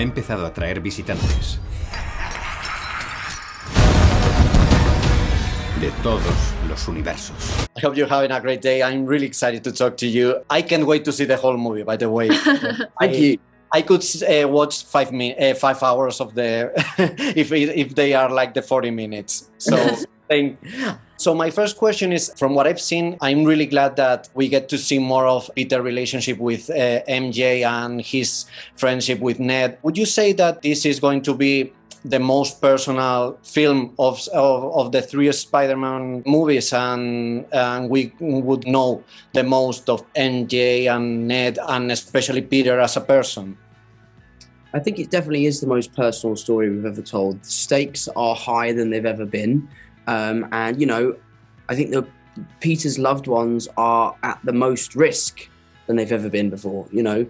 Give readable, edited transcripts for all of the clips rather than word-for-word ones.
ha empezado a traer visitantes de todos los universos. I hope you're having a great day. I'm really excited to talk to you. I can't wait to see the whole movie, by the way. Thank you. I could watch 5 hours of the if they are like the 40 minutes. So my first question is, from what I've seen, I'm really glad that we get to see more of Peter's relationship with MJ and his friendship with Ned. Would you say that this is going to be the most personal film of the three Spider-Man movies, and we would know the most of MJ and Ned, and especially Peter as a person? I think it definitely is the most personal story we've ever told. The stakes are higher than they've ever been. And, you know, I think Peter's loved ones are at the most risk than they've ever been before, you know.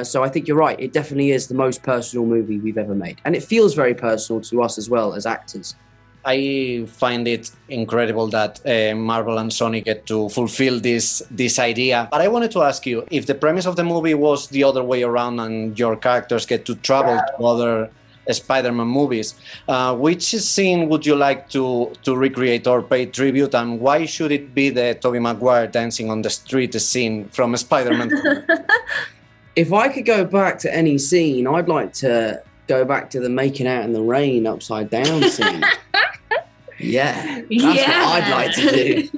So I think you're right. It definitely is the most personal movie we've ever made. And it feels very personal to us as well as actors. I find it incredible that Marvel and Sony get to fulfill this idea. But I wanted to ask you, if the premise of the movie was the other way around and your characters get to travel to other Spider-Man movies, which scene would you like to recreate or pay tribute, and why should it be the Tobey Maguire dancing on the street scene from Spider-Man? If I could go back to any scene, I'd like to go back to the making out in the rain upside down scene. Yeah, that's what I'd like to do.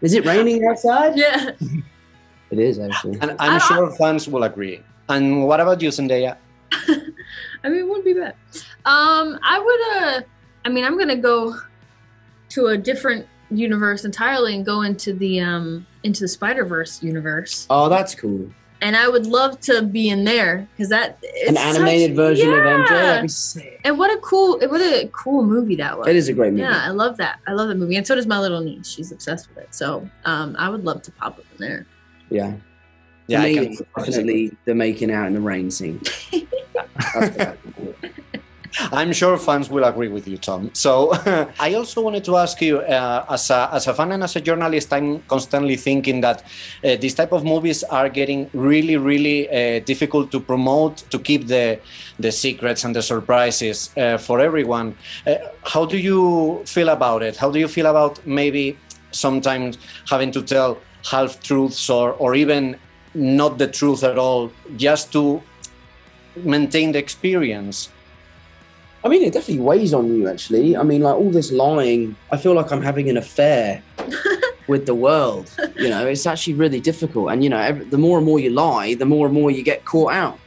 Is it raining outside? Yeah. It is, actually. And I'm sure fans will agree. And what about you, Zendaya? I mean, it wouldn't be bad. I'm gonna go to a different universe entirely and go into the Spider-Verse universe. Oh, that's cool. And I would love to be in there because an animated version of MJ. That'd be sick. And what a cool movie that was. It is a great movie. Yeah, I love that. I love that movie, and so does my little niece. She's obsessed with it. So I would love to pop up in there. Yeah. Yeah, I can definitely the making out in the rain scene. I'm sure fans will agree with you, Tom. So I also wanted to ask you, as a fan and as a journalist, I'm constantly thinking that these type of movies are getting really, really difficult to promote, to keep the secrets and the surprises for everyone. How do you feel about it? How do you feel about maybe sometimes having to tell half-truths or even not the truth at all, just to maintain the experience? I mean, it definitely weighs on you, actually. I mean, like, all this lying, I feel like I'm having an affair with the world. You know, it's actually really difficult. And, you know, the more and more you lie, the more and more you get caught out.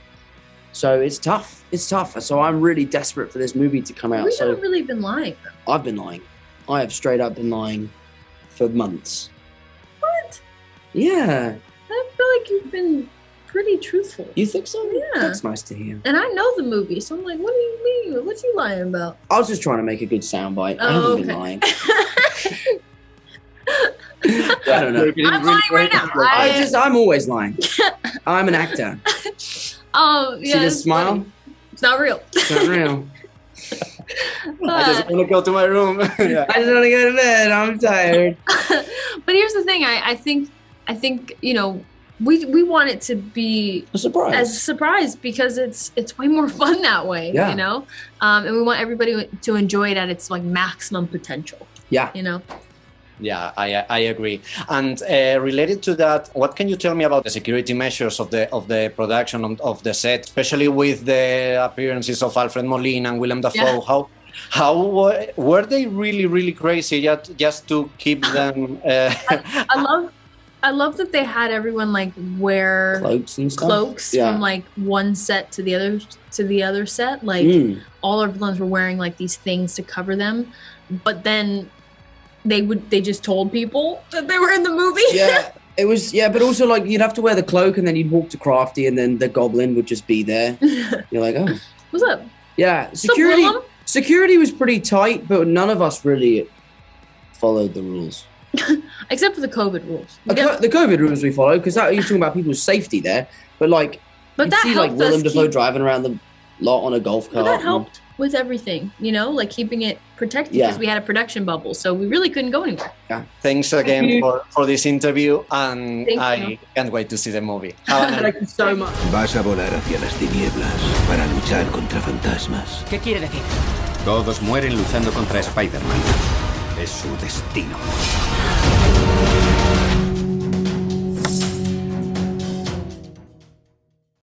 So it's tough. It's tough. So I'm really desperate for this movie to come out. We haven't really been lying, though. I've been lying. I have straight up been lying for months. What? Yeah. I feel like you've been pretty truthful. You think so? Yeah. That's nice to hear. And I know the movie, so I'm like, what do you mean? What you lying about? I was just trying to make a good soundbite. I haven't been lying. I don't know. I'm lying right now. I'm always lying. I'm an actor. Oh, yeah. See this smile? Funny. It's not real. It's not real. I just want to go to my room. Yeah. I just want to go to bed. I'm tired. But here's the thing. I think, you know, we want it to be a surprise. As a surprise because it's way more fun that way, you know? And we want everybody to enjoy it at its like maximum potential. Yeah. You know? Yeah, I agree. And related to that, what can you tell me about the security measures of the production of the set, especially with the appearances of Alfred Molina and Willem Dafoe? Yeah. How were they really, really crazy just to keep them? I love that they had everyone like wear cloaks and stuff. From like one set to the other set. Like all of them were wearing like these things to cover them, but then they just told people that they were in the movie. Yeah, it was but also like you'd have to wear the cloak and then you'd walk to Crafty and then the Goblin would just be there. You're like, oh, what's up? Yeah, security was pretty tight, but none of us really followed the rules. Except for the COVID rules. The COVID rules we followed, because you're talking about people's safety there. But like, you see like Willem Dafoe driving around the lot on a golf cart. But that helped with everything, you know, like keeping it protected because we had a production bubble, so we really couldn't go anywhere. Thanks again for this interview, and I can't wait to see the movie. Thank you so much. Vas a volar hacia las tinieblas para luchar contra fantasmas. ¿Qué quiere decir? Todos mueren luchando contra Spider-Man. Es su destino.